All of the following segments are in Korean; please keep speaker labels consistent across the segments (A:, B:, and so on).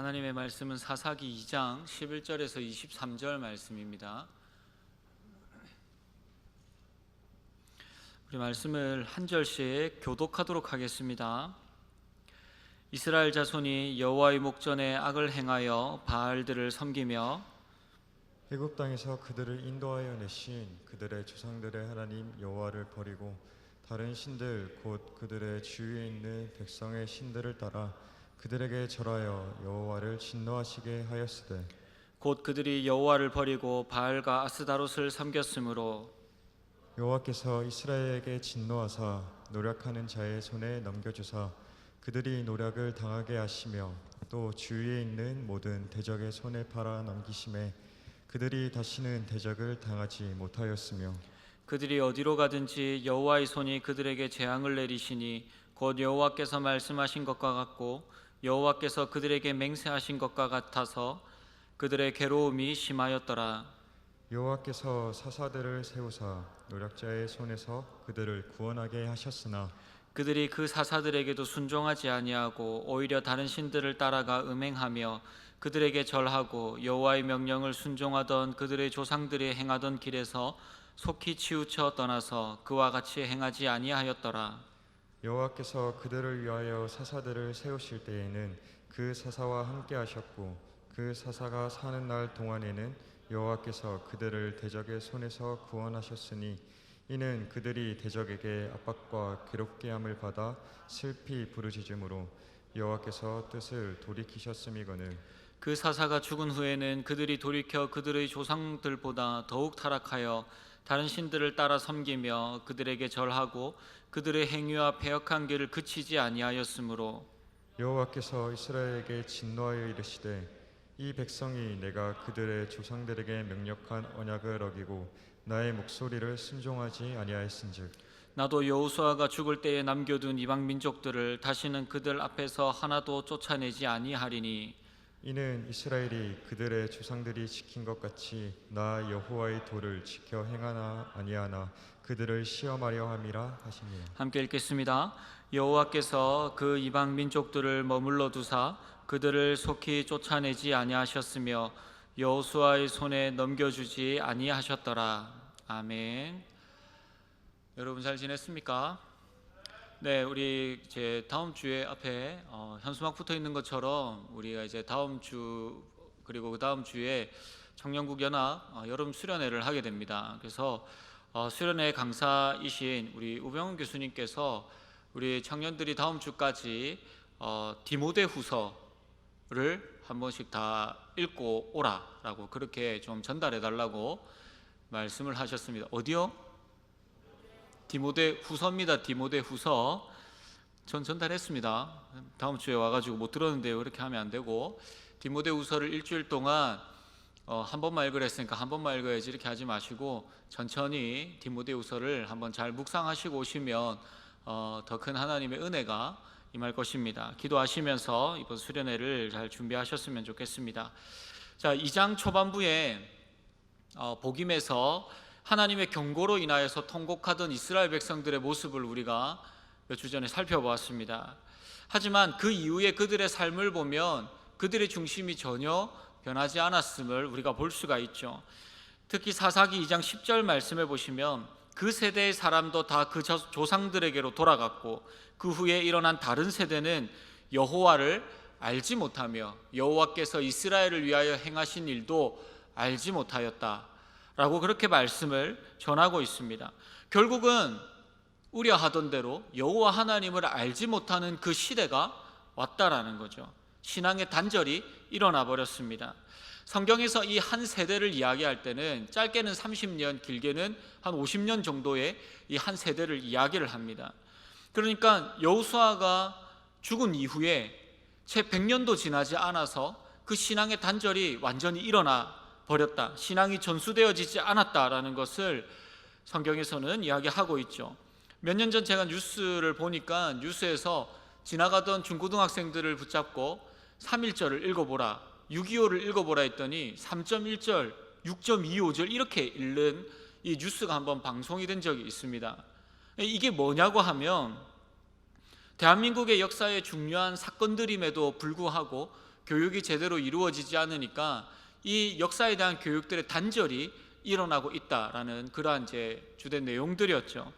A: 하나님의 말씀은 사사기 2장 11절에서 23절 말씀입니다. 우리 말씀을 한 절씩 교독하도록 하겠습니다. 이스라엘 자손이 여호와의 목전에 악을 행하여 바알들을 섬기며
B: 애굽 땅에서 그들을 인도하여 내신 그들의 조상들의 하나님 여호와를 버리고 다른 신들 곧 그들의 주위에 있는 백성의 신들을 따라 그들에게 절하여 여호와를 진노하시게 하였으되
A: 곧 그들이 여호와를 버리고 바알과 아스다롯을 섬겼으므로
B: 여호와께서 이스라엘에게 진노하사 노력하는 자의 손에 넘겨주사 그들이 노력을 당하게 하시며 또 주위에 있는 모든 대적의 손에 팔아 넘기심에 그들이 다시는 대적을 당하지 못하였으며
A: 그들이 어디로 가든지 여호와의 손이 그들에게 재앙을 내리시니 곧 여호와께서 말씀하신 것과 같고 여호와께서 그들에게 맹세하신 것과 같아서 그들의 괴로움이 심하였더라.
B: 여호와께서 사사들을 세우사 노력자의 손에서 그들을 구원하게 하셨으나
A: 그들이 그 사사들에게도 순종하지 아니하고 오히려 다른 신들을 따라가 음행하며 그들에게 절하고 여호와의 명령을 순종하던 그들의 조상들이 행하던 길에서 속히 치우쳐 떠나서 그와 같이 행하지 아니하였더라.
B: 여호와께서 그들을 위하여 사사들을 세우실 때에는 그 사사와 함께 하셨고 그 사사가 사는 날 동안에는 여호와께서 그들을 대적의 손에서 구원하셨으니 이는 그들이 대적에게 압박과 괴롭게 함을 받아 슬피 부르짖음으로 여호와께서 뜻을 돌이키셨음이거늘
A: 그 사사가 죽은 후에는 그들이 돌이켜 그들의 조상들보다 더욱 타락하여 다른 신들을 따라 섬기며 그들에게 절하고 그들의 행위와 패역한 길을 그치지 아니하였으므로
B: 여호와께서 이스라엘에게 진노하여 이르시되 이 백성이 내가 그들의 조상들에게 명령한 언약을 어기고 나의 목소리를 순종하지 아니하였은즉
A: 나도 여호수아가 죽을 때에 남겨둔 이방 민족들을 다시는 그들 앞에서 하나도 쫓아내지 아니하리니
B: 이는 이스라엘이 그들의 조상들이 지킨 것 같이 나 여호와의 도를 지켜 행하나 아니하나 그들을 시험하려 함이라 하시니라.
A: 함께 읽겠습니다. 여호와께서 그 이방 민족들을 머물러 두사 그들을 속히 쫓아내지 아니하셨으며 여호수아의 손에 넘겨주지 아니하셨더라. 아멘. 여러분 잘 지냈습니까? 네, 우리 이제 다음 주에 앞에 현수막 붙어 있는 것처럼 우리가 이제 다음 주 그리고 그 다음 주에 청년국 연합 여름 수련회를 하게 됩니다. 그래서 수련회 강사이신 우리 우병훈 교수님께서 우리 청년들이 다음 주까지 디모데후서를 한 번씩 다 읽고 오라라고 그렇게 좀 전달해 달라고 말씀을 하셨습니다. 어디요? 디모데후서입니다. 디모데후서 전 전달했습니다. 다음 주에 와가지고 못 들었는데요. 그렇게 하면 안 되고 디모데후서를 일주일 동안 한 번만 읽으랬으니까 한 번만 읽어야지 이렇게 하지 마시고 천천히 디모데후서를 한번 잘 묵상하시고 오시면 더 큰 하나님의 은혜가 임할 것입니다. 기도하시면서 이번 수련회를 잘 준비하셨으면 좋겠습니다. 자, 2장 초반부에 복임에서 하나님의 경고로 인하여서 통곡하던 이스라엘 백성들의 모습을 우리가 몇 주 전에 살펴보았습니다. 하지만 그 이후에 그들의 삶을 보면 그들의 중심이 전혀 변하지 않았음을 우리가 볼 수가 있죠. 특히 사사기 2장 10절 말씀에 보시면 그 세대의 사람도 다 그 조상들에게로 돌아갔고 그 후에 일어난 다른 세대는 여호와를 알지 못하며 여호와께서 이스라엘을 위하여 행하신 일도 알지 못하였다 라고 그렇게 말씀을 전하고 있습니다. 결국은 우려하던 대로 여호와 하나님을 알지 못하는 그 시대가 왔다라는 거죠. 신앙의 단절이 일어나 버렸습니다. 성경에서 이 한 세대를 이야기할 때는 짧게는 30년, 길게는 한 50년 정도의 이 한 세대를 이야기를 합니다. 그러니까 여호수아가 죽은 이후에 채 100년도 지나지 않아서 그 신앙의 단절이 완전히 일어나 버렸다, 신앙이 전수되어지지 않았다라는 것을 성경에서는 이야기하고 있죠. 몇 년 전 제가 뉴스를 보니까 뉴스에서 지나가던 중고등학생들을 붙잡고 3.1절을 읽어보라, 6.25를 읽어보라 했더니 3.1절, 6.25절 이렇게 읽는 이 뉴스가 한번 방송이 된 적이 있습니다. 이게 뭐냐고 하면 대한민국의 역사에 중요한 사건들임에도 불구하고 교육이 제대로 이루어지지 않으니까 이 역사에 대한 교육들의 단절이 일어나고 있다라는 그러한 이제 주된 내용들이었죠.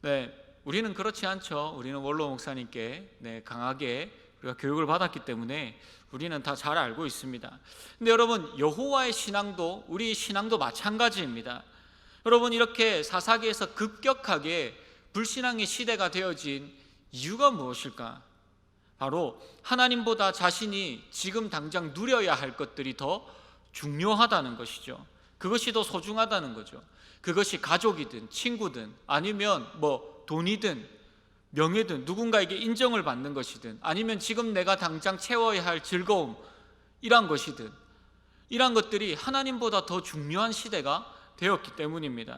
A: 네, 우리는 그렇지 않죠. 우리는 원로 목사님께 강하게 우리가 교육을 받았기 때문에 우리는 다 잘 알고 있습니다. 근데 여러분, 여호와의 신앙도 우리 신앙도 마찬가지입니다. 여러분, 이렇게 사사기에서 급격하게 불신앙의 시대가 되어진 이유가 무엇일까? 바로 하나님보다 자신이 지금 당장 누려야 할 것들이 더 중요하다는 것이죠. 그것이 더 소중하다는 거죠. 그것이 가족이든 친구든 아니면 돈이든 명예든 누군가에게 인정을 받는 것이든 아니면 지금 내가 당장 채워야 할 즐거움, 이러한 것이든 이러한 것들이 하나님보다 더 중요한 시대가 되었기 때문입니다.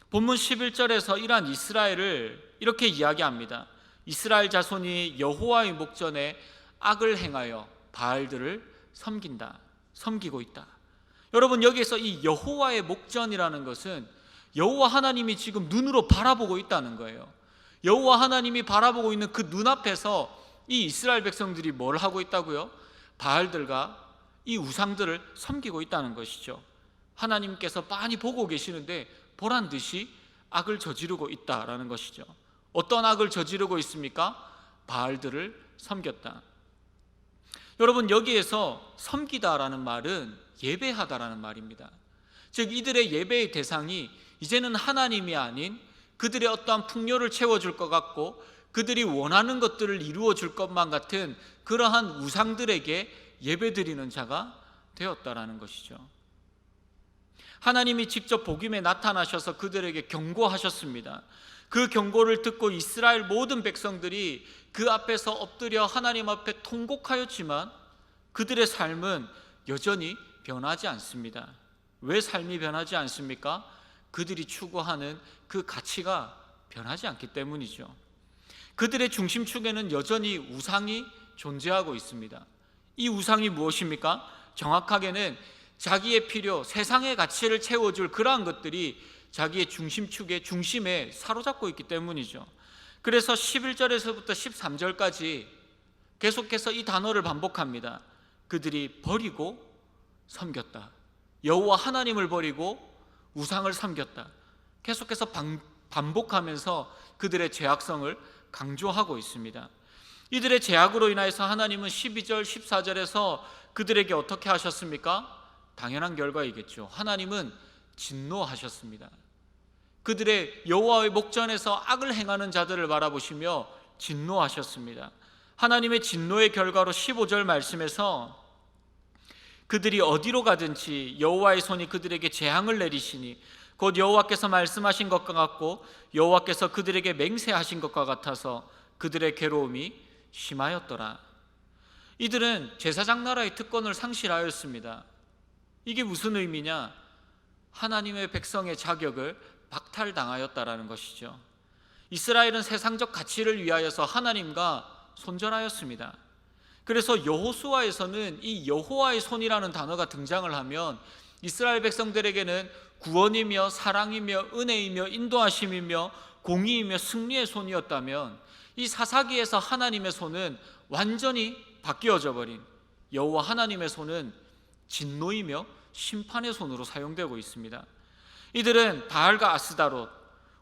A: 본문 11절에서 이러한 이스라엘을 이렇게 이야기합니다. 이스라엘 자손이 여호와의 목전에 악을 행하여 바알들을 섬기고 있다. 여러분, 여기에서 이 여호와의 목전이라는 것은 여호와 하나님이 지금 눈으로 바라보고 있다는 거예요. 여호와 하나님이 바라보고 있는 그 눈앞에서 이 이스라엘 백성들이 뭘 하고 있다고요? 바알들과 이 우상들을 섬기고 있다는 것이죠. 하나님께서 빤히 보고 계시는데 보란 듯이 악을 저지르고 있다라는 것이죠. 어떤 악을 저지르고 있습니까? 바알들을 섬겼다. 여러분, 여기에서 섬기다라는 말은 예배하다라는 말입니다. 즉 이들의 예배의 대상이 이제는 하나님이 아닌 그들의 어떠한 풍요를 채워줄 것 같고 그들이 원하는 것들을 이루어줄 것만 같은 그러한 우상들에게 예배드리는 자가 되었다라는 것이죠. 하나님이 직접 복음에 나타나셔서 그들에게 경고하셨습니다. 그 경고를 듣고 이스라엘 모든 백성들이 그 앞에서 엎드려 하나님 앞에 통곡하였지만 그들의 삶은 여전히 변하지 않습니다. 왜 삶이 변하지 않습니까? 그들이 추구하는 그 가치가 변하지 않기 때문이죠. 그들의 중심축에는 여전히 우상이 존재하고 있습니다. 이 우상이 무엇입니까? 정확하게는 자기의 필요, 세상의 가치를 채워줄 그러한 것들이 자기의 중심축의 중심에 사로잡고 있기 때문이죠. 그래서 11절에서부터 13절까지 계속해서 이 단어를 반복합니다. 그들이 버리고 섬겼다. 여호와 하나님을 버리고 우상을 섬겼다. 계속해서 반복하면서 그들의 죄악성을 강조하고 있습니다. 이들의 죄악으로 인하여서 하나님은 12절, 14절에서 그들에게 어떻게 하셨습니까? 당연한 결과이겠죠. 하나님은 진노하셨습니다. 그들의 여호와의 목전에서 악을 행하는 자들을 바라보시며 진노하셨습니다. 하나님의 진노의 결과로 15절 말씀에서 그들이 어디로 가든지 여호와의 손이 그들에게 재앙을 내리시니 곧 여호와께서 말씀하신 것과 같고 여호와께서 그들에게 맹세하신 것과 같아서 그들의 괴로움이 심하였더라. 이들은 제사장 나라의 특권을 상실하였습니다. 이게 무슨 의미냐? 하나님의 백성의 자격을 박탈당하였다라는 것이죠. 이스라엘은 세상적 가치를 위하여서 하나님과 손절하였습니다. 그래서 여호수아에서는 이 여호와의 손이라는 단어가 등장을 하면 이스라엘 백성들에게는 구원이며 사랑이며 은혜이며 인도하심이며 공의이며 승리의 손이었다면 이 사사기에서 하나님의 손은 완전히 바뀌어져 버린 여호와 하나님의 손은 진노이며 심판의 손으로 사용되고 있습니다. 이들은 바알과 아스다롯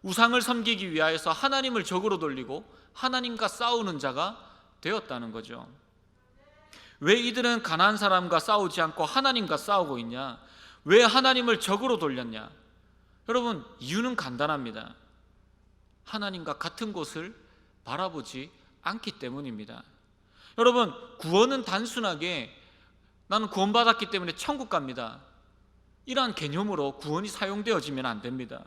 A: 우상을 섬기기 위하여서 하나님을 적으로 돌리고 하나님과 싸우는 자가 되었다는 거죠. 왜 이들은 가나안 사람과 싸우지 않고 하나님과 싸우고 있냐? 왜 하나님을 적으로 돌렸냐? 여러분, 이유는 간단합니다. 하나님과 같은 곳을 바라보지 않기 때문입니다. 여러분, 구원은 단순하게 나는 구원받았기 때문에 천국 갑니다, 이러한 개념으로 구원이 사용되어지면 안 됩니다.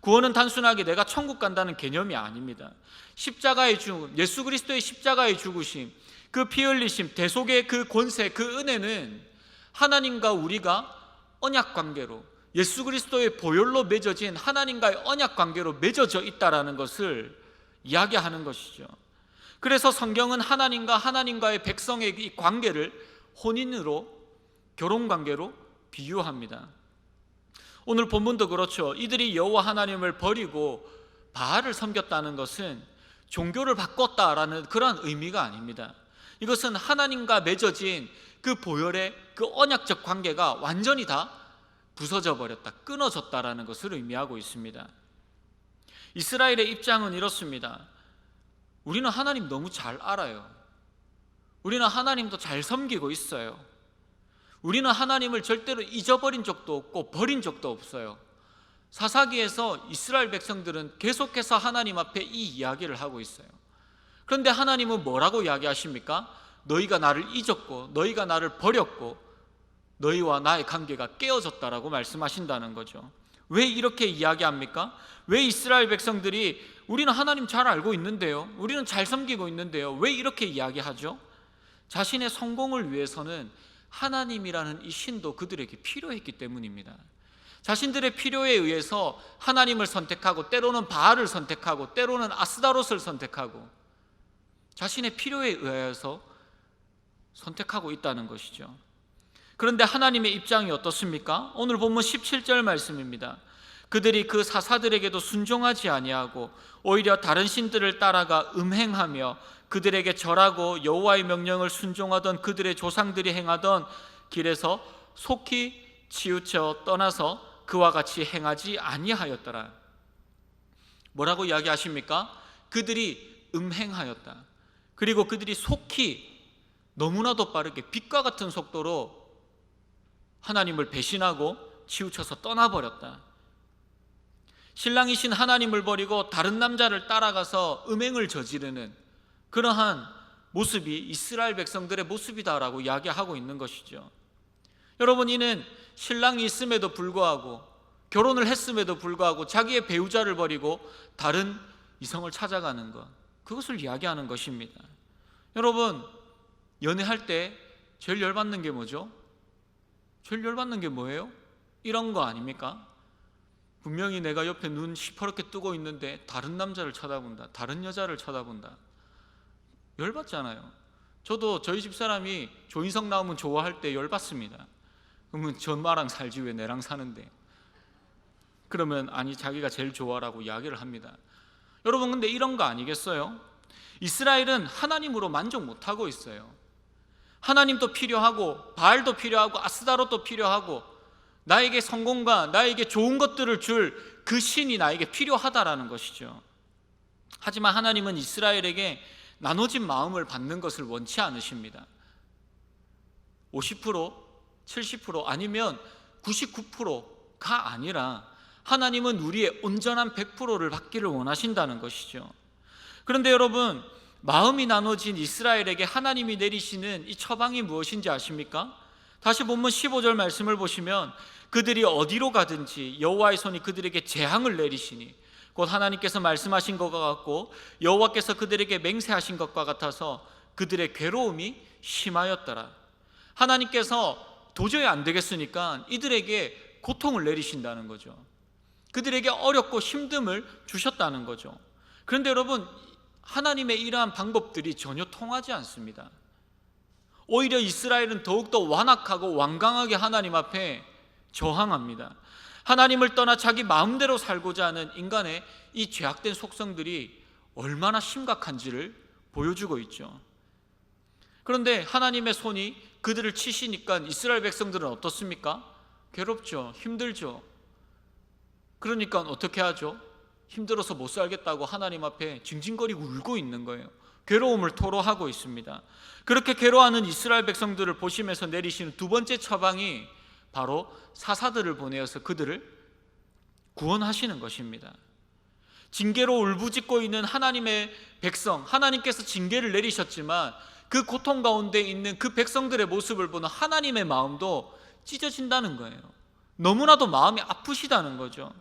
A: 구원은 단순하게 내가 천국 간다는 개념이 아닙니다. 십자가의 죽음, 예수 그리스도의 십자가의 죽으심, 그 피 흘리심, 대속의 그 권세, 그 은혜는 하나님과 우리가 언약 관계로 예수 그리스도의 보혈로 맺어진 하나님과의 언약 관계로 맺어져 있다라는 것을 이야기하는 것이죠. 그래서 성경은 하나님과의 백성의 이 관계를 혼인으로, 결혼 관계로 비유합니다. 오늘 본문도 그렇죠. 이들이 여호와 하나님을 버리고 바알을 섬겼다는 것은 종교를 바꿨다라는 그런 의미가 아닙니다. 이것은 하나님과 맺어진 그 보혈의 그 언약적 관계가 완전히 다 부서져 버렸다, 끊어졌다라는 것을 의미하고 있습니다. 이스라엘의 입장은 이렇습니다. 우리는 하나님 너무 잘 알아요. 우리는 하나님도 잘 섬기고 있어요. 우리는 하나님을 절대로 잊어버린 적도 없고 버린 적도 없어요. 사사기에서 이스라엘 백성들은 계속해서 하나님 앞에 이 이야기를 하고 있어요. 그런데 하나님은 뭐라고 이야기하십니까? 너희가 나를 잊었고 너희가 나를 버렸고 너희와 나의 관계가 깨어졌다라고 말씀하신다는 거죠. 왜 이렇게 이야기합니까? 왜 이스라엘 백성들이 우리는 하나님 잘 알고 있는데요, 우리는 잘 섬기고 있는데요, 왜 이렇게 이야기하죠? 자신의 성공을 위해서는 하나님이라는 이 신도 그들에게 필요했기 때문입니다. 자신들의 필요에 의해서 하나님을 선택하고 때로는 바알을 선택하고 때로는 아스다롯을 선택하고 자신의 필요에 의해서 선택하고 있다는 것이죠. 그런데 하나님의 입장이 어떻습니까? 오늘 본문 17절 말씀입니다. 그들이 그 사사들에게도 순종하지 아니하고 오히려 다른 신들을 따라가 음행하며 그들에게 절하고 여호와의 명령을 순종하던 그들의 조상들이 행하던 길에서 속히 치우쳐 떠나서 그와 같이 행하지 아니하였더라. 뭐라고 이야기하십니까? 그들이 음행하였다. 그리고 그들이 속히 너무나도 빠르게 빛과 같은 속도로 하나님을 배신하고 치우쳐서 떠나버렸다. 신랑이신 하나님을 버리고 다른 남자를 따라가서 음행을 저지르는 그러한 모습이 이스라엘 백성들의 모습이다라고 이야기하고 있는 것이죠. 여러분, 이는 신랑이 있음에도 불구하고 결혼을 했음에도 불구하고 자기의 배우자를 버리고 다른 이성을 찾아가는 것, 그것을 이야기하는 것입니다. 여러분, 연애할 때 제일 열받는 게 뭐죠? 제일 열받는 게 뭐예요? 이런 거 아닙니까? 분명히 내가 옆에 눈 시퍼렇게 뜨고 있는데 다른 남자를 쳐다본다, 다른 여자를 쳐다본다. 열받잖아요. 저도 저희 집사람이 조인성 나오면 좋아할 때 열받습니다. 그러면 저 엄마랑 살지 왜 내랑 사는데? 그러면 아니 자기가 제일 좋아라고 이야기를 합니다. 여러분, 근데 이런 거 아니겠어요? 이스라엘은 하나님으로 만족 못하고 있어요. 하나님도 필요하고 바알도 필요하고 아스다롯도 필요하고 나에게 성공과 나에게 좋은 것들을 줄 그 신이 나에게 필요하다라는 것이죠. 하지만 하나님은 이스라엘에게 나눠진 마음을 받는 것을 원치 않으십니다. 50%, 70% 아니면 99%가 아니라 하나님은 우리의 온전한 100%를 받기를 원하신다는 것이죠. 그런데 여러분, 마음이 나눠진 이스라엘에게 하나님이 내리시는 이 처방이 무엇인지 아십니까? 다시 본문 15절 말씀을 보시면 그들이 어디로 가든지 여호와의 손이 그들에게 재앙을 내리시니 곧 하나님께서 말씀하신 것과 같고 여호와께서 그들에게 맹세하신 것과 같아서 그들의 괴로움이 심하였더라. 하나님께서 도저히 안 되겠으니까 이들에게 고통을 내리신다는 거죠. 그들에게 어렵고 힘듦을 주셨다는 거죠. 그런데 여러분, 하나님의 이러한 방법들이 전혀 통하지 않습니다. 오히려 이스라엘은 더욱더 완악하고 완강하게 하나님 앞에 저항합니다. 하나님을 떠나 자기 마음대로 살고자 하는 인간의 이 죄악된 속성들이 얼마나 심각한지를 보여주고 있죠. 그런데 하나님의 손이 그들을 치시니까 이스라엘 백성들은 어떻습니까? 괴롭죠. 힘들죠. 그러니까 어떻게 하죠? 힘들어서 못 살겠다고 하나님 앞에 징징거리고 울고 있는 거예요. 괴로움을 토로하고 있습니다. 그렇게 괴로워하는 이스라엘 백성들을 보시면서 내리시는 두 번째 처방이 바로 사사들을 보내어서 그들을 구원하시는 것입니다. 징계로 울부짖고 있는 하나님의 백성, 하나님께서 징계를 내리셨지만 그 고통 가운데 있는 그 백성들의 모습을 보는 하나님의 마음도 찢어진다는 거예요. 너무나도 마음이 아프시다는 거죠.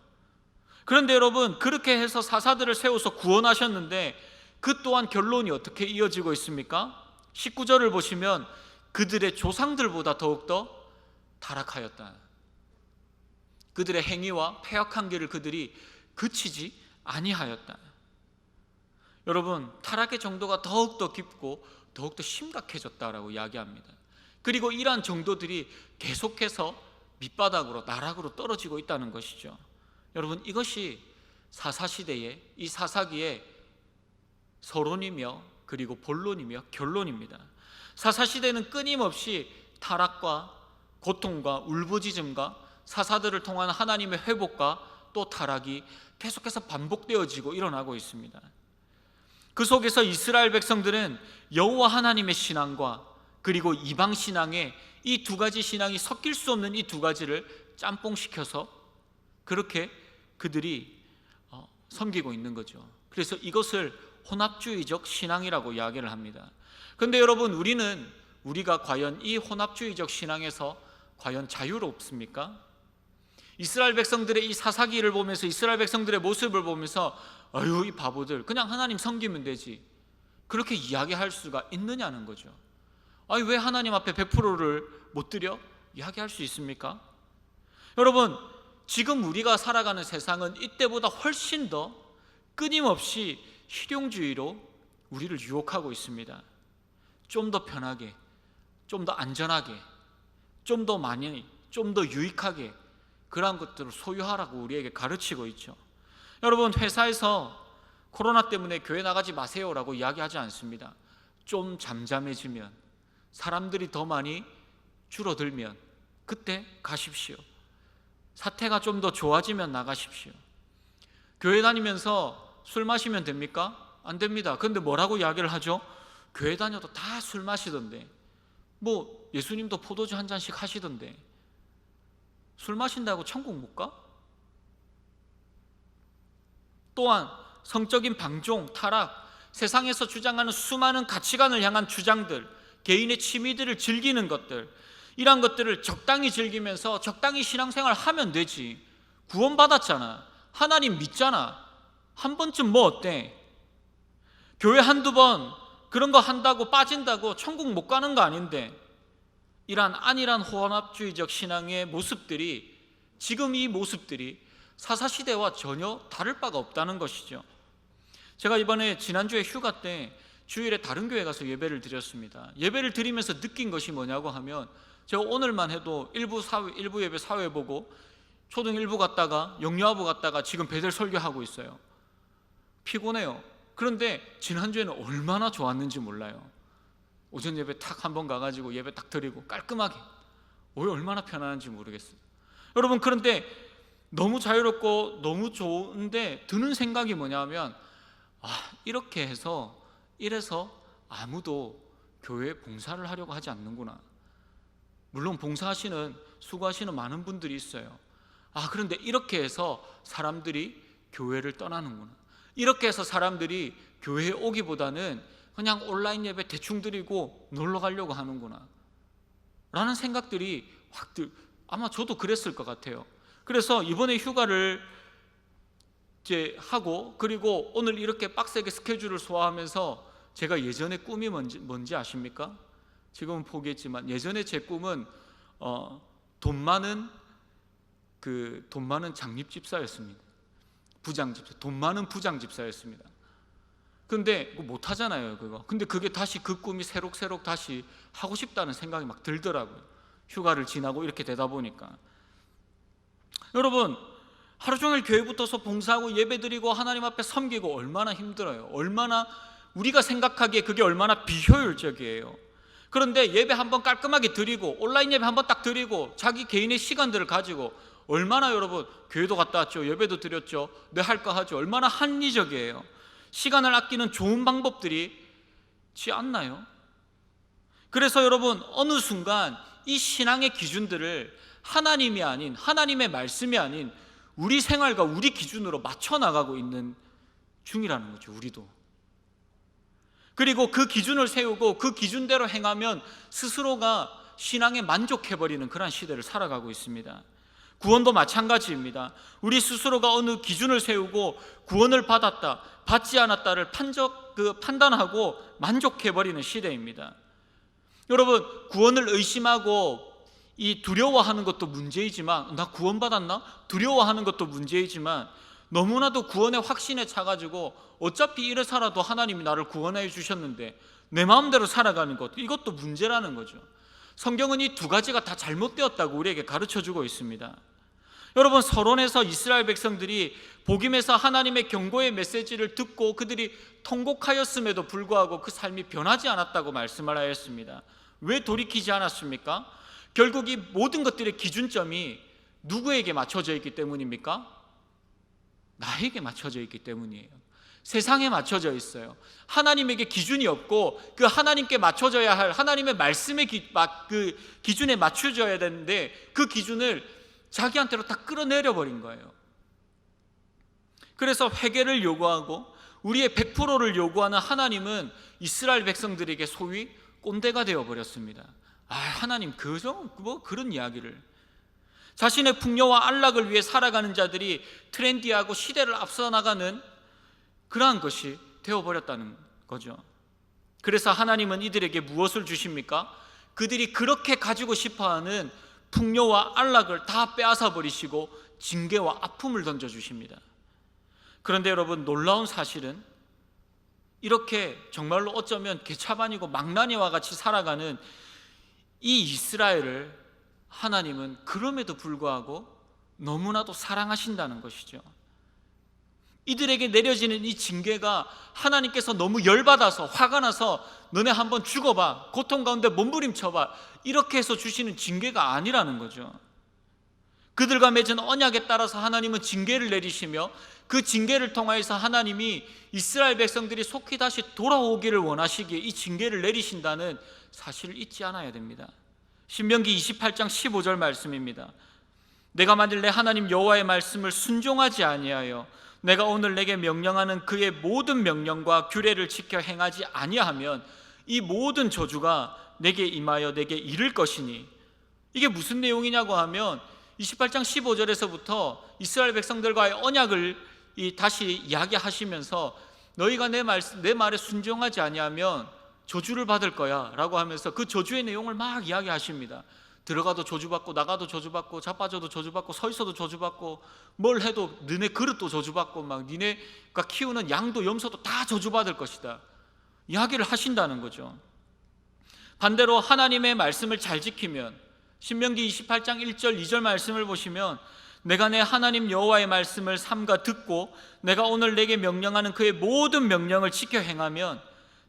A: 그런데 여러분, 그렇게 해서 사사들을 세워서 구원하셨는데 그 또한 결론이 어떻게 이어지고 있습니까? 19절을 보시면 그들의 조상들보다 더욱더 타락하였다. 그들의 행위와 패역한 길을 그들이 그치지 아니하였다. 여러분, 타락의 정도가 더욱더 깊고 더욱더 심각해졌다라고 이야기합니다. 그리고 이러한 정도들이 계속해서 밑바닥으로 나락으로 떨어지고 있다는 것이죠. 여러분, 이것이 사사시대의 이 사사기의 서론이며 그리고 본론이며 결론입니다. 사사시대는 끊임없이 타락과 고통과 울부짖음과 사사들을 통한 하나님의 회복과 또 타락이 계속해서 반복되어지고 일어나고 있습니다. 그 속에서 이스라엘 백성들은 여호와 하나님의 신앙과 그리고 이방 신앙의 이 두 가지 신앙이 섞일 수 없는 이 두 가지를 짬뽕시켜서 그렇게 그들이 섬기고 있는 거죠. 그래서 이것을 혼합주의적 신앙이라고 이야기를 합니다. 그런데 여러분, 우리가 과연 이 혼합주의적 신앙에서 과연 자유롭습니까? 이스라엘 백성들의 이 사사기를 보면서, 이스라엘 백성들의 모습을 보면서 아유, 이 바보들, 그냥 하나님 섬기면 되지, 그렇게 이야기할 수가 있느냐는 거죠. 아니, 왜 하나님 앞에 100%를 못 드려? 이야기할 수 있습니까? 여러분, 지금 우리가 살아가는 세상은 이때보다 훨씬 더 끊임없이 실용주의로 우리를 유혹하고 있습니다. 좀 더 편하게, 좀 더 안전하게, 좀 더 많이, 좀 더 유익하게 그러한 것들을 소유하라고 우리에게 가르치고 있죠. 여러분, 회사에서 코로나 때문에 교회 나가지 마세요라고 이야기하지 않습니다. 좀 잠잠해지면, 사람들이 더 많이 줄어들면 그때 가십시오. 사태가 좀 더 좋아지면 나가십시오. 교회 다니면서 술 마시면 됩니까? 안 됩니다. 그런데 뭐라고 이야기를 하죠? 교회 다녀도 다 술 마시던데, 뭐 예수님도 포도주 한 잔씩 하시던데 술 마신다고 천국 못 가? 또한 성적인 방종, 타락, 세상에서 주장하는 수많은 가치관을 향한 주장들, 개인의 취미들을 즐기는 것들, 이런 것들을 적당히 즐기면서 적당히 신앙생활 하면 되지. 구원받았잖아, 하나님 믿잖아, 한 번쯤 뭐 어때? 교회 한두 번 그런 거 한다고 빠진다고 천국 못 가는 거 아닌데, 이러한 안일한 혼합주의적 신앙의 모습들이, 지금 이 모습들이 사사시대와 전혀 다를 바가 없다는 것이죠. 제가 이번에 지난주에 휴가 때 주일에 다른 교회 가서 예배를 드렸습니다. 예배를 드리면서 느낀 것이 뭐냐고 하면, 제가 오늘만 해도 일부 예배 사회 보고 초등 1부 갔다가 영유아부 갔다가 지금 베델 설교하고 있어요. 피곤해요. 그런데 지난주에는 얼마나 좋았는지 몰라요. 오전 예배 탁 한번 가가지고 예배 딱 드리고 깔끔하게, 얼마나 편안한지 모르겠어요. 여러분, 그런데 너무 자유롭고 너무 좋은데 드는 생각이 뭐냐면, 이렇게 해서 이래서 아무도 교회에 봉사를 하려고 하지 않는구나. 물론 봉사하시는, 수고하시는 많은 분들이 있어요. 그런데 이렇게 해서 사람들이 교회를 떠나는구나. 이렇게 해서 사람들이 교회에 오기보다는 그냥 온라인 예배 대충 드리고 놀러 가려고 하는구나 라는 생각들이 아마 저도 그랬을 것 같아요. 그래서 이번에 휴가를 이제 하고, 그리고 오늘 이렇게 빡세게 스케줄을 소화하면서 제가 예전에 꿈이 뭔지 아십니까? 지금은 포기했지만 예전에 제 꿈은 돈 많은 장립집사였습니다. 부장집사, 돈 많은 부장집사였습니다. 근데 못 하잖아요, 그거. 근데 그게 다시 그 꿈이 새록새록 다시 하고 싶다는 생각이 막 들더라고요. 휴가를 지나고 이렇게 되다 보니까. 여러분, 하루 종일 교회 붙어서 봉사하고 예배드리고 하나님 앞에 섬기고 얼마나 힘들어요. 얼마나 우리가 생각하기에 그게 얼마나 비효율적이에요. 그런데 예배 한번 깔끔하게 드리고 온라인 예배 한번 딱 드리고 자기 개인의 시간들을 가지고 얼마나, 여러분, 교회도 갔다 왔죠, 예배도 드렸죠, 내 할 거 하죠. 얼마나 합리적이에요. 시간을 아끼는 좋은 방법들이 있지 않나요? 그래서 여러분, 어느 순간 이 신앙의 기준들을 하나님이 아닌, 하나님의 말씀이 아닌 우리 생활과 우리 기준으로 맞춰 나가고 있는 중이라는 거죠, 우리도. 그리고 그 기준을 세우고 그 기준대로 행하면 스스로가 신앙에 만족해버리는 그런 시대를 살아가고 있습니다. 구원도 마찬가지입니다. 우리 스스로가 어느 기준을 세우고 구원을 받았다, 받지 않았다를 판단하고 만족해버리는 시대입니다. 여러분, 구원을 의심하고 이 두려워하는 것도 문제이지만, 나 구원받았나? 두려워하는 것도 문제이지만, 너무나도 구원의 확신에 차가지고 어차피 이래 살아도 하나님이 나를 구원해 주셨는데 내 마음대로 살아가는 것, 이것도 문제라는 거죠. 성경은 이 두 가지가 다 잘못되었다고 우리에게 가르쳐주고 있습니다. 여러분, 서론에서 이스라엘 백성들이 복임에서 하나님의 경고의 메시지를 듣고 그들이 통곡하였음에도 불구하고 그 삶이 변하지 않았다고 말씀을 하였습니다. 왜 돌이키지 않았습니까? 결국 이 모든 것들의 기준점이 누구에게 맞춰져 있기 때문입니까? 나에게 맞춰져 있기 때문이에요. 세상에 맞춰져 있어요. 하나님에게 기준이 없고 그 하나님께 맞춰져야 할 하나님의 말씀의 그 기준에 맞춰져야 되는데 그 기준을 자기한테로 다 끌어내려 버린 거예요. 그래서 회개를 요구하고 우리의 100%를 요구하는 하나님은 이스라엘 백성들에게 소위 꼰대가 되어 버렸습니다. 하나님 그런 이야기를. 자신의 풍요와 안락을 위해 살아가는 자들이 트렌디하고 시대를 앞서 나가는 그러한 것이 되어버렸다는 거죠. 그래서 하나님은 이들에게 무엇을 주십니까? 그들이 그렇게 가지고 싶어하는 풍요와 안락을 다 빼앗아 버리시고 징계와 아픔을 던져주십니다. 그런데 여러분, 놀라운 사실은 이렇게 정말로 어쩌면 개차반이고 망나니와 같이 살아가는 이 이스라엘을 하나님은 그럼에도 불구하고 너무나도 사랑하신다는 것이죠. 이들에게 내려지는 이 징계가 하나님께서 너무 열받아서 화가 나서 너네 한번 죽어봐, 고통 가운데 몸부림쳐봐, 이렇게 해서 주시는 징계가 아니라는 거죠. 그들과 맺은 언약에 따라서 하나님은 징계를 내리시며 그 징계를 통하여서 하나님이 이스라엘 백성들이 속히 다시 돌아오기를 원하시기에 이 징계를 내리신다는 사실을 잊지 않아야 됩니다. 신명기 28장 15절 말씀입니다. 내가 만일 내 하나님 여호와의 말씀을 순종하지 아니하여 내가 오늘 내게 명령하는 그의 모든 명령과 규례를 지켜 행하지 아니하면 이 모든 저주가 내게 임하여 내게 이를 것이니, 이게 무슨 내용이냐고 하면 28장 15절에서부터 이스라엘 백성들과의 언약을 다시 이야기하시면서 너희가 내 말에 순종하지 아니하면 저주를 받을 거야 라고 하면서 그 저주의 내용을 막 이야기하십니다. 들어가도 저주받고 나가도 저주받고 자빠져도 저주받고 서 있어도 저주받고 뭘 해도 너네 그릇도 저주받고 막 니네가 키우는 양도 염소도 다 저주받을 것이다 이야기를 하신다는 거죠. 반대로 하나님의 말씀을 잘 지키면 신명기 28장 1절 2절 말씀을 보시면 내가 내 하나님 여호와의 말씀을 삼가 듣고 내가 오늘 내게 명령하는 그의 모든 명령을 지켜 행하면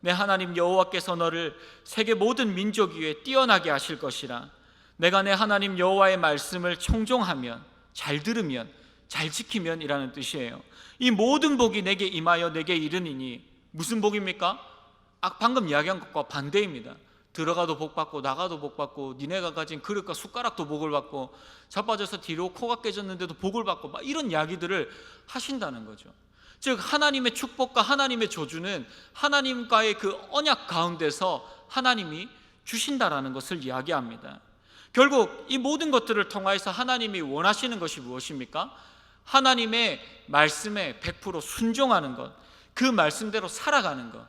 A: 내 하나님 여호와께서 너를 세계 모든 민족 위에 뛰어나게 하실 것이라. 내가 내 하나님 여호와의 말씀을 청종하면, 잘 들으면, 잘 지키면 이라는 뜻이에요. 이 모든 복이 내게 임하여 내게 이르니니, 무슨 복입니까? 방금 이야기한 것과 반대입니다. 들어가도 복받고 나가도 복받고 니네가 가진 그릇과 숟가락도 복을 받고 자빠져서 뒤로 코가 깨졌는데도 복을 받고 막 이런 이야기들을 하신다는 거죠. 즉 하나님의 축복과 하나님의 저주는 하나님과의 그 언약 가운데서 하나님이 주신다라는 것을 이야기합니다. 결국 이 모든 것들을 통하여서 하나님이 원하시는 것이 무엇입니까? 하나님의 말씀에 100% 순종하는 것, 그 말씀대로 살아가는 것,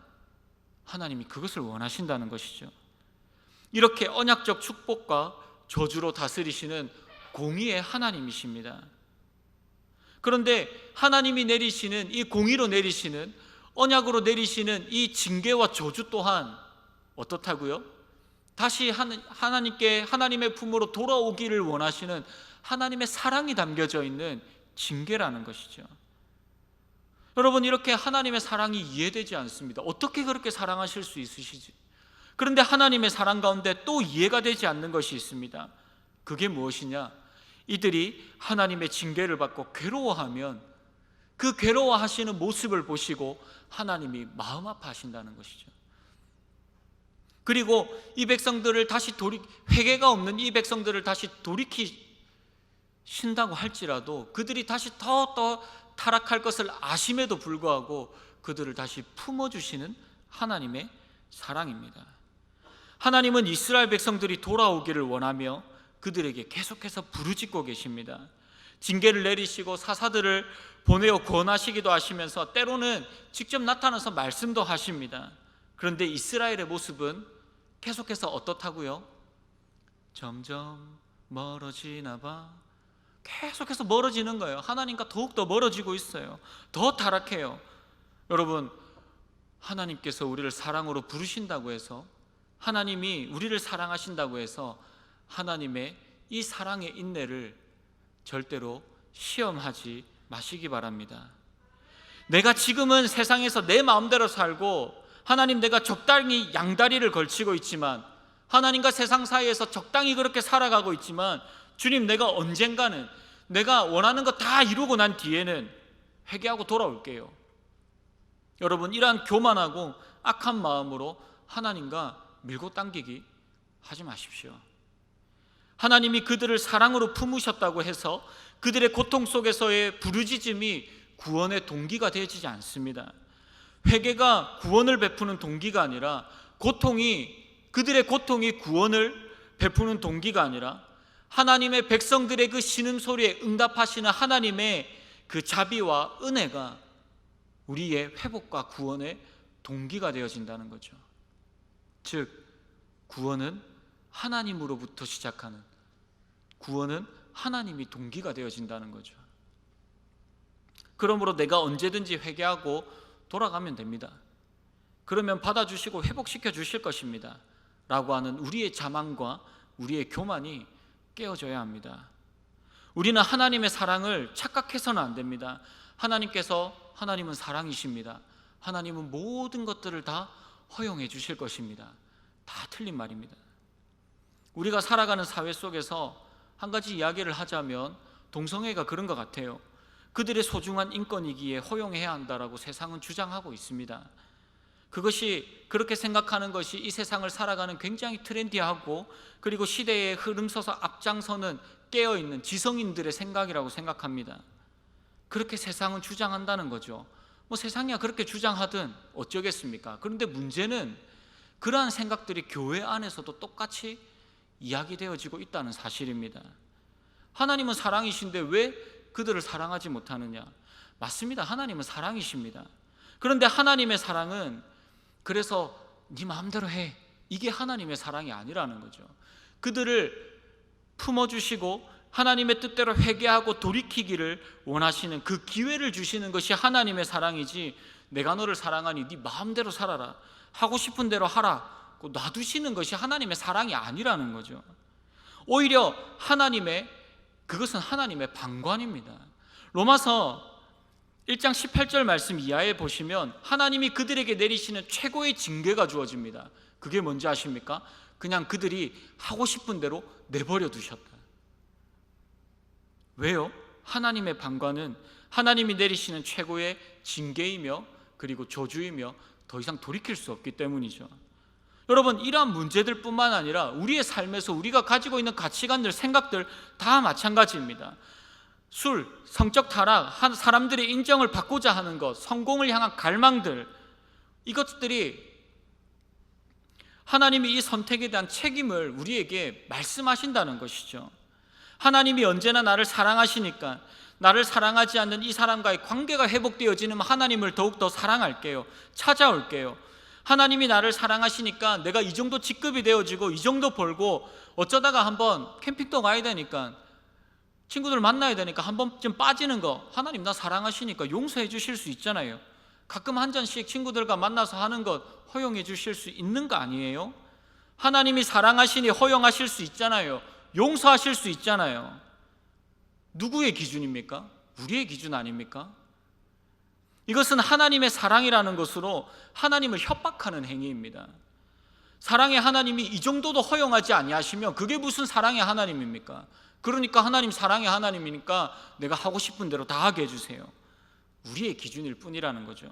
A: 하나님이 그것을 원하신다는 것이죠. 이렇게 언약적 축복과 저주로 다스리시는 공의의 하나님이십니다. 그런데 하나님이 내리시는 이 공의로 내리시는, 언약으로 내리시는 이 징계와 저주 또한 어떻다고요? 다시 하나님의 품으로 돌아오기를 원하시는 하나님의 사랑이 담겨져 있는 징계라는 것이죠. 여러분, 이렇게 하나님의 사랑이 이해되지 않습니다. 어떻게 그렇게 사랑하실 수 있으시지? 그런데 하나님의 사랑 가운데 또 이해가 되지 않는 것이 있습니다. 그게 무엇이냐? 이들이 하나님의 징계를 받고 괴로워하면 그 괴로워하시는 모습을 보시고 하나님이 마음 아파하신다는 것이죠. 그리고 이 백성들을 다시 회개가 없는 이 백성들을 다시 돌이키신다고 할지라도 그들이 다시 더 타락할 것을 아심에도 불구하고 그들을 다시 품어주시는 하나님의 사랑입니다. 하나님은 이스라엘 백성들이 돌아오기를 원하며 그들에게 계속해서 부르짖고 계십니다. 징계를 내리시고 사사들을 보내어 권하시기도 하시면서 때로는 직접 나타나서 말씀도 하십니다. 그런데 이스라엘의 모습은 계속해서 어떻다고요? 점점 멀어지나 봐. 계속해서 멀어지는 거예요. 하나님과 더욱더 멀어지고 있어요. 더 타락해요. 여러분, 하나님께서 우리를 사랑으로 부르신다고 해서, 하나님이 우리를 사랑하신다고 해서 하나님의 이 사랑의 인내를 절대로 시험하지 마시기 바랍니다. 내가 지금은 세상에서 내 마음대로 살고 하나님 내가 적당히 양다리를 걸치고 있지만, 하나님과 세상 사이에서 적당히 그렇게 살아가고 있지만, 주님 내가 언젠가는 내가 원하는 거 다 이루고 난 뒤에는 회개하고 돌아올게요. 여러분, 이러한 교만하고 악한 마음으로 하나님과 밀고 당기기 하지 마십시오. 하나님이 그들을 사랑으로 품으셨다고 해서 그들의 고통 속에서의 부르짖음이 구원의 동기가 되어지지 않습니다. 회개가 구원을 베푸는 동기가 아니라, 그들의 고통이 구원을 베푸는 동기가 아니라, 하나님의 백성들의 그 신음소리에 응답하시는 하나님의 그 자비와 은혜가 우리의 회복과 구원의 동기가 되어진다는 거죠. 즉, 구원은 하나님으로부터 시작하는, 구원은 하나님이 동기가 되어진다는 거죠. 그러므로 내가 언제든지 회개하고 돌아가면 됩니다. 그러면 받아주시고 회복시켜 주실 것입니다 라고 하는 우리의 자만과 우리의 교만이 깨어져야 합니다. 우리는 하나님의 사랑을 착각해서는 안 됩니다. 하나님은 사랑이십니다. 하나님은 모든 것들을 다 허용해 주실 것입니다. 다 틀린 말입니다. 우리가 살아가는 사회 속에서 한 가지 이야기를 하자면 동성애가 그런 것 같아요. 그들의 소중한 인권이기에 허용해야 한다라고 세상은 주장하고 있습니다. 그것이, 그렇게 생각하는 것이 이 세상을 살아가는 굉장히 트렌디하고, 그리고 시대의 흐름 서서 앞장서는 깨어있는 지성인들의 생각이라고 생각합니다. 그렇게 세상은 주장한다는 거죠. 세상이야 그렇게 주장하든 어쩌겠습니까? 그런데 문제는 그러한 생각들이 교회 안에서도 똑같이 이야기되어지고 있다는 사실입니다. 하나님은 사랑이신데 왜 그들을 사랑하지 못하느냐? 맞습니다. 하나님은 사랑이십니다. 그런데 하나님의 사랑은 그래서 네 마음대로 해, 이게 하나님의 사랑이 아니라는 거죠. 그들을 품어주시고 하나님의 뜻대로 회개하고 돌이키기를 원하시는 그 기회를 주시는 것이 하나님의 사랑이지, 내가 너를 사랑하니 네 마음대로 살아라, 하고 싶은 대로 하라 놔두시는 것이 하나님의 사랑이 아니라는 거죠. 오히려 그것은 하나님의 방관입니다. 로마서 1장 18절 말씀 이하에 보시면 하나님이 그들에게 내리시는 최고의 징계가 주어집니다. 그게 뭔지 아십니까? 그냥 그들이 하고 싶은 대로 내버려 두셨다. 왜요? 하나님의 방관은 하나님이 내리시는 최고의 징계이며 그리고 저주이며 더 이상 돌이킬 수 없기 때문이죠. 여러분, 이러한 문제들 뿐만 아니라 우리의 삶에서 우리가 가지고 있는 가치관들, 생각들 다 마찬가지입니다. 술, 성적 타락, 사람들의 인정을 받고자 하는 것, 성공을 향한 갈망들, 이것들이 하나님이 이 선택에 대한 책임을 우리에게 말씀하신다는 것이죠. 하나님이 언제나 나를 사랑하시니까 나를 사랑하지 않는 이 사람과의 관계가 회복되어지는 하나님을 더욱더 사랑할게요. 찾아올게요. 하나님이 나를 사랑하시니까 내가 이 정도 직급이 되어지고 이 정도 벌고 어쩌다가 한번 캠핑도 가야 되니까, 친구들 만나야 되니까 한 번쯤 빠지는 거 하나님 나 사랑하시니까 용서해 주실 수 있잖아요. 가끔 한 잔씩 친구들과 만나서 하는 것 허용해 주실 수 있는 거 아니에요? 하나님이 사랑하시니 허용하실 수 있잖아요. 용서하실 수 있잖아요. 누구의 기준입니까? 우리의 기준 아닙니까? 이것은 하나님의 사랑이라는 것으로 하나님을 협박하는 행위입니다. 사랑의 하나님이 이 정도도 허용하지 아니하시면 그게 무슨 사랑의 하나님입니까? 그러니까 하나님 사랑의 하나님이니까 내가 하고 싶은 대로 다 하게 해주세요. 우리의 기준일 뿐이라는 거죠.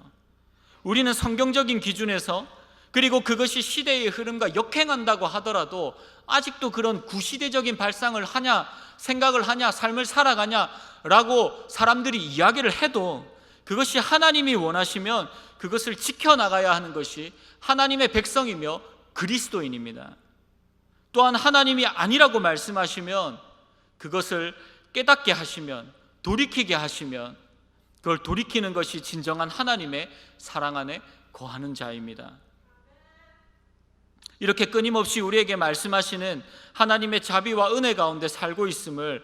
A: 우리는 성경적인 기준에서, 그리고 그것이 시대의 흐름과 역행한다고 하더라도 아직도 그런 구시대적인 발상을 하냐, 생각을 하냐, 삶을 살아가냐라고 사람들이 이야기를 해도 그것이 하나님이 원하시면 그것을 지켜나가야 하는 것이 하나님의 백성이며 그리스도인입니다. 또한 하나님이 아니라고 말씀하시면 그것을 깨닫게 하시면, 돌이키게 하시면 그걸 돌이키는 것이 진정한 하나님의 사랑 안에 거하는 자입니다. 이렇게 끊임없이 우리에게 말씀하시는 하나님의 자비와 은혜 가운데 살고 있음을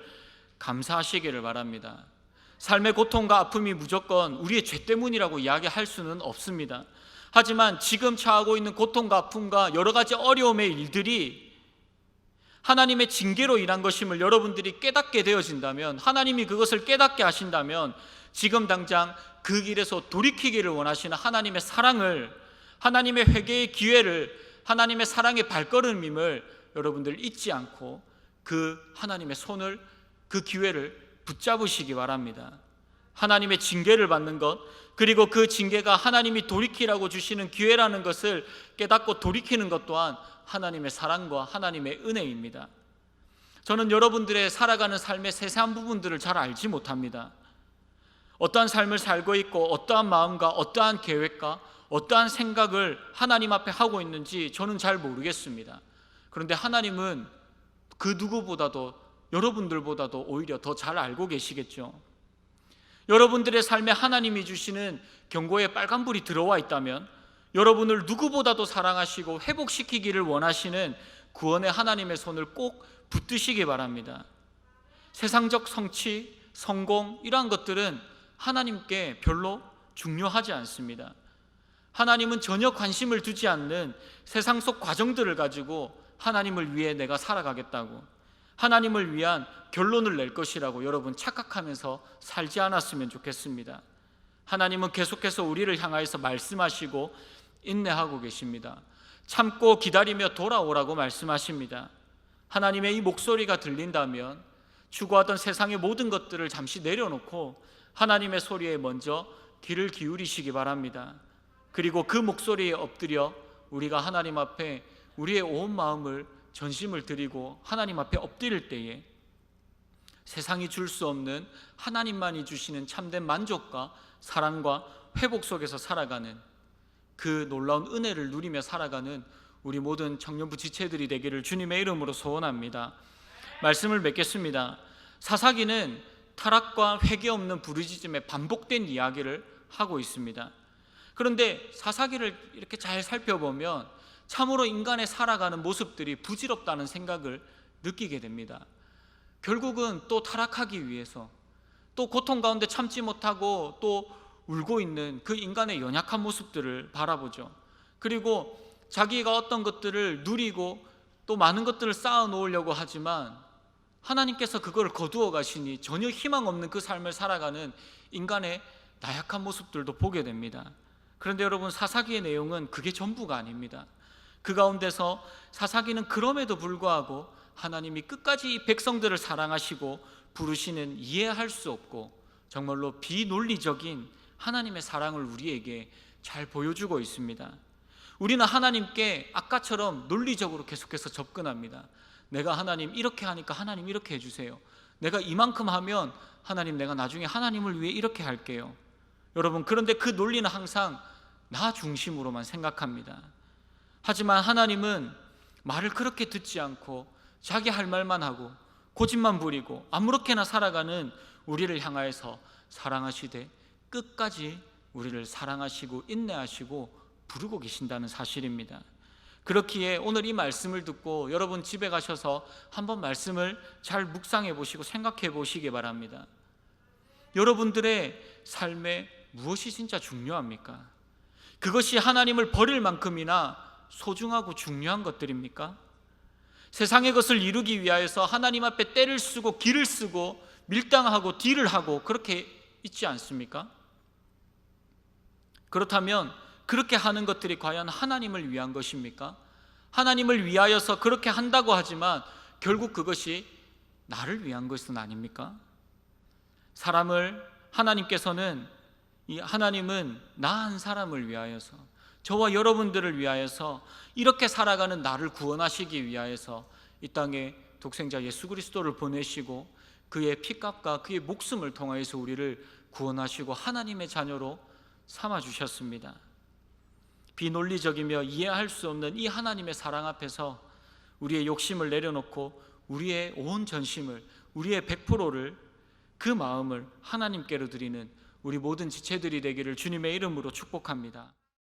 A: 감사하시기를 바랍니다. 삶의 고통과 아픔이 무조건 우리의 죄 때문이라고 이야기할 수는 없습니다. 하지만 지금 처하고 있는 고통과 아픔과 여러 가지 어려움의 일들이 하나님의 징계로 인한 것임을 여러분들이 깨닫게 되어진다면, 하나님이 그것을 깨닫게 하신다면, 지금 당장 그 길에서 돌이키기를 원하시는 하나님의 사랑을, 하나님의 회개의 기회를, 하나님의 사랑의 발걸음임을 여러분들 잊지 않고 그 하나님의 손을, 그 기회를 붙잡으시기 바랍니다. 하나님의 징계를 받는 것, 그리고 그 징계가 하나님이 돌이키라고 주시는 기회라는 것을 깨닫고 돌이키는 것 또한 하나님의 사랑과 하나님의 은혜입니다. 저는 여러분들의 살아가는 삶의 세세한 부분들을 잘 알지 못합니다. 어떠한 삶을 살고 있고 어떠한 마음과 어떠한 계획과 어떠한 생각을 하나님 앞에 하고 있는지 저는 잘 모르겠습니다. 그런데 하나님은 그 누구보다도, 여러분들보다도 오히려 더 잘 알고 계시겠죠. 여러분들의 삶에 하나님이 주시는 경고의 빨간불이 들어와 있다면, 여러분을 누구보다도 사랑하시고 회복시키기를 원하시는 구원의 하나님의 손을 꼭 붙드시기 바랍니다. 세상적 성취, 성공, 이러한 것들은 하나님께 별로 중요하지 않습니다. 하나님은 전혀 관심을 두지 않는 세상 속 과정들을 가지고 하나님을 위해 내가 살아가겠다고, 하나님을 위한 결론을 낼 것이라고 여러분 착각하면서 살지 않았으면 좋겠습니다. 하나님은 계속해서 우리를 향하여서 말씀하시고 인내하고 계십니다. 참고 기다리며 돌아오라고 말씀하십니다. 하나님의 이 목소리가 들린다면 추구하던 세상의 모든 것들을 잠시 내려놓고 하나님의 소리에 먼저 귀를 기울이시기 바랍니다. 그리고 그 목소리에 엎드려 우리가 하나님 앞에 우리의 온 마음을, 전심을 드리고 하나님 앞에 엎드릴 때에 세상이 줄 수 없는 하나님만이 주시는 참된 만족과 사랑과 회복 속에서 살아가는, 그 놀라운 은혜를 누리며 살아가는 우리 모든 청년부 지체들이 되기를 주님의 이름으로 소원합니다. 말씀을 맺겠습니다. 사사기는 타락과 회개 없는 부르짖음의 반복된 이야기를 하고 있습니다. 그런데 사사기를 이렇게 잘 살펴보면 참으로 인간의 살아가는 모습들이 부질없다는 생각을 느끼게 됩니다. 결국은 또 타락하기 위해서, 또 고통 가운데 참지 못하고 또 울고 있는 그 인간의 연약한 모습들을 바라보죠. 그리고 자기가 어떤 것들을 누리고 또 많은 것들을 쌓아 놓으려고 하지만 하나님께서 그걸 거두어 가시니 전혀 희망 없는 그 삶을 살아가는 인간의 나약한 모습들도 보게 됩니다. 그런데 여러분, 사사기의 내용은 그게 전부가 아닙니다. 그 가운데서 사사기는 그럼에도 불구하고 하나님이 끝까지 이 백성들을 사랑하시고 부르시는 이해할 수 없고 정말로 비논리적인 하나님의 사랑을 우리에게 잘 보여주고 있습니다. 우리는 하나님께 아까처럼 논리적으로 계속해서 접근합니다. 내가 하나님 이렇게 하니까 하나님 이렇게 해주세요. 내가 이만큼 하면 하나님, 내가 나중에 하나님을 위해 이렇게 할게요. 여러분, 그런데 그 논리는 항상 나 중심으로만 생각합니다. 하지만 하나님은 말을 그렇게 듣지 않고 자기 할 말만 하고 고집만 부리고 아무렇게나 살아가는 우리를 향하여서 사랑하시되 끝까지 우리를 사랑하시고 인내하시고 부르고 계신다는 사실입니다. 그렇기에 오늘 이 말씀을 듣고 여러분 집에 가셔서 한번 말씀을 잘 묵상해 보시고 생각해 보시기 바랍니다. 여러분들의 삶에 무엇이 진짜 중요합니까? 그것이 하나님을 버릴 만큼이나 소중하고 중요한 것들입니까? 세상의 것을 이루기 위하여서 하나님 앞에 때를 쓰고 기를 쓰고 밀당하고 딜을 하고 그렇게 있지 않습니까? 그렇다면 그렇게 하는 것들이 과연 하나님을 위한 것입니까? 하나님을 위하여서 그렇게 한다고 하지만 결국 그것이 나를 위한 것은 아닙니까? 하나님은 나 한 사람을 위하여서, 저와 여러분들을 위하여서, 이렇게 살아가는 나를 구원하시기 위하여서 이 땅에 독생자 예수 그리스도를 보내시고 그의 피값과 그의 목숨을 통하여서 우리를 구원하시고 하나님의 자녀로 삼아주셨습니다. 비논리적이며 이해할 수 없는 이 하나님의 사랑 앞에서 우리의 욕심을 내려놓고 우리의 온 전심을, 우리의 100%를, 그 마음을 하나님께로 드리는 우리 모든 지체들이 되기를 주님의 이름으로 축복합니다.